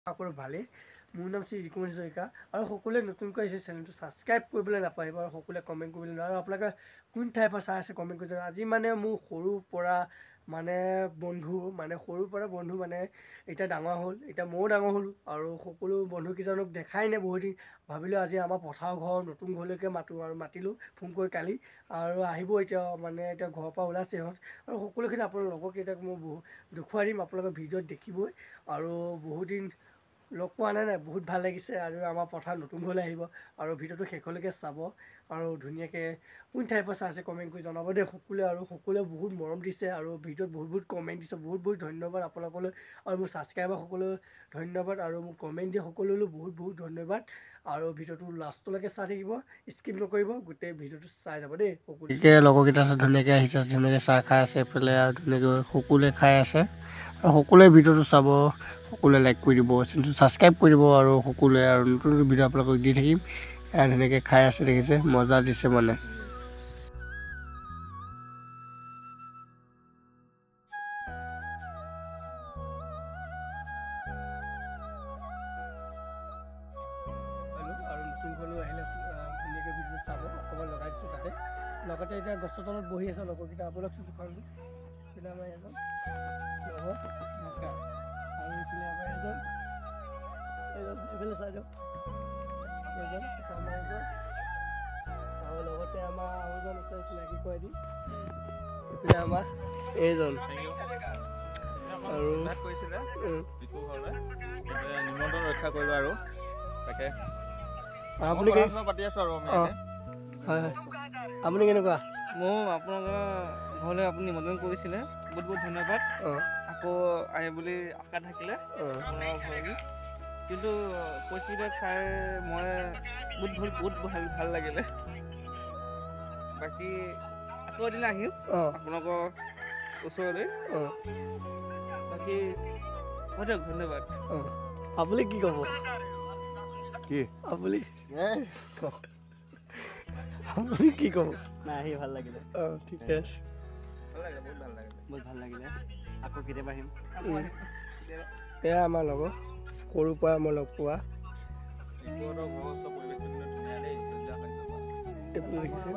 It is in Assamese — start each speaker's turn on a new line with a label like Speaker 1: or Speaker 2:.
Speaker 1: সকলো ভালেই। মোৰ নাম শ্ৰী ৰিকুমণি হাজৰিকা আৰু সকলোৱে নতুনকৈ আহিছে চেনেলটো ছাবস্ক্ৰাইব কৰিবলৈ নাপাহৰিব আৰু সকলোৱে কমেণ্ট কৰিবলৈ নোৱাৰে আৰু আপোনালোকে কোন ঠাইৰ পৰা চাই আছে কমেণ্ট কৰি আজি মানে মোৰ সৰুৰ পৰা বন্ধু মানে এতিয়া ডাঙৰ হ'ল, এতিয়া ময়ো ডাঙৰ হ'লোঁ আৰু সকলো বন্ধুকেইজনক দেখাই নাই বহুত দিন। ভাবিলোঁ আজি আমাৰ পথাৰ ঘৰ নতুন ঘৰলৈকে মাতিলোঁ ফোন কৰি কালি আৰু আহিব এতিয়া ঘৰৰ পৰা ওলাইছে সিহঁত আৰু সকলোখিনি আপোনালোকৰ লগৰকেইটাক মই দেখুৱাই দিম, আপোনালোকে ভিডিঅ'ত দেখিবই আৰু বহুত দিন লগ পোৱা নাই বহুত ভাল লাগিছে আৰু আমাৰ পথাৰ নতুন ঘৰলৈ আহিব আৰু ভিডিঅ'টো শেষলৈকে চাব আৰু ধুনীয়াকৈ কোন ঠাইৰ পৰা চাইছে কমেণ্ট কৰি জনাব দেই সকলোৱে আৰু সকলোৱে বহুত মৰম দিছে আৰু ভিডিঅ'ত বহুত কমেণ্ট দিছে, বহুত ধন্যবাদ আপোনালোকলৈ আৰু মোৰ ছাবস্ক্ৰাইবাৰ সকলোলৈ ধন্যবাদ আৰু মোক কমেণ্ট দিয়া সকলোলৈ বহুত ধন্যবাদ আৰু ভিডিঅ'টো লাষ্টলৈকে চাই থাকিব, স্কিপ নকৰিব, গোটেই ভিডিঅ'টো চাই যাব দেই। সকলোকে লগৰকেইটা আছে ধুনীয়াকৈ আহিছে, ধুনীয়াকৈ চাহ খাই আছে এইফালে আৰু ধুনীয়াকৈ সকলোৱে খাই আছে আৰু সকলোৱে ভিডিঅ'টো চাব, সকলোৱে লাইক কৰি দিব, চেনেলটো ছাবস্ক্ৰাইব কৰি দিব আৰু সকলোৱে আৰু নতুন ভিডিঅ' আপোনালোকক দি থাকিম। ধুনীয়াকৈ খাই আছে দেখিছে, মজা দিছে মানে। আৰু নতুন ঘৰলৈ আহিলে ধুনীয়াকৈ ভিডিঅ'টো চাব, অকণমান লগাই দিছোঁ তাতে লগতে এতিয়া গছৰ তলত বহি আছে লগৰকেইটা আপোনালোক চুপাৰটো আমাৰ এজন লগৰ আৰু এইফালে আমাৰ এজন এইফালে চাই দিয়ক এজন আমাৰ এজন আৰু লগতে আমাৰ আৰু এজন আছে চিনাকি কৰাই দিম এইফালে আমাৰ এইজন আৰু
Speaker 2: নিমন্ত্ৰণ ৰক্ষা কৰিব আৰু তাকে
Speaker 1: আপুনি
Speaker 2: পাতি আছোঁ আৰু
Speaker 1: হয় আপুনি কেনেকুৱা?
Speaker 2: মোৰ আপোনালোকৰ ঘৰলৈ আপুনি নিমন্ত্ৰণ কৰিছিলে, বহুত ধন্যবাদ। আকৌ আহে বুলি আশা থাকিলে কিন্তু পৰিস্থিতি চাই মই বহুত ভাল লাগিলে। বাকী আকৌ এদিন আহিম আপোনালোকৰ ওচৰলৈ। বাকী হৈ দিয়ক, ধন্যবাদ।
Speaker 1: আপুনি কি ক'ব? আপুনি কি ক'ব?
Speaker 3: নাই আহি ভাল লাগিলে।
Speaker 1: ঠিকে আছে,
Speaker 3: বহুত ভাল লাগিলে। আকৌ কেতিয়াবা আহিম।
Speaker 1: এয়া আমাৰ লগৰ সৰুৰ পৰা মই লগ পোৱা দেখিছে।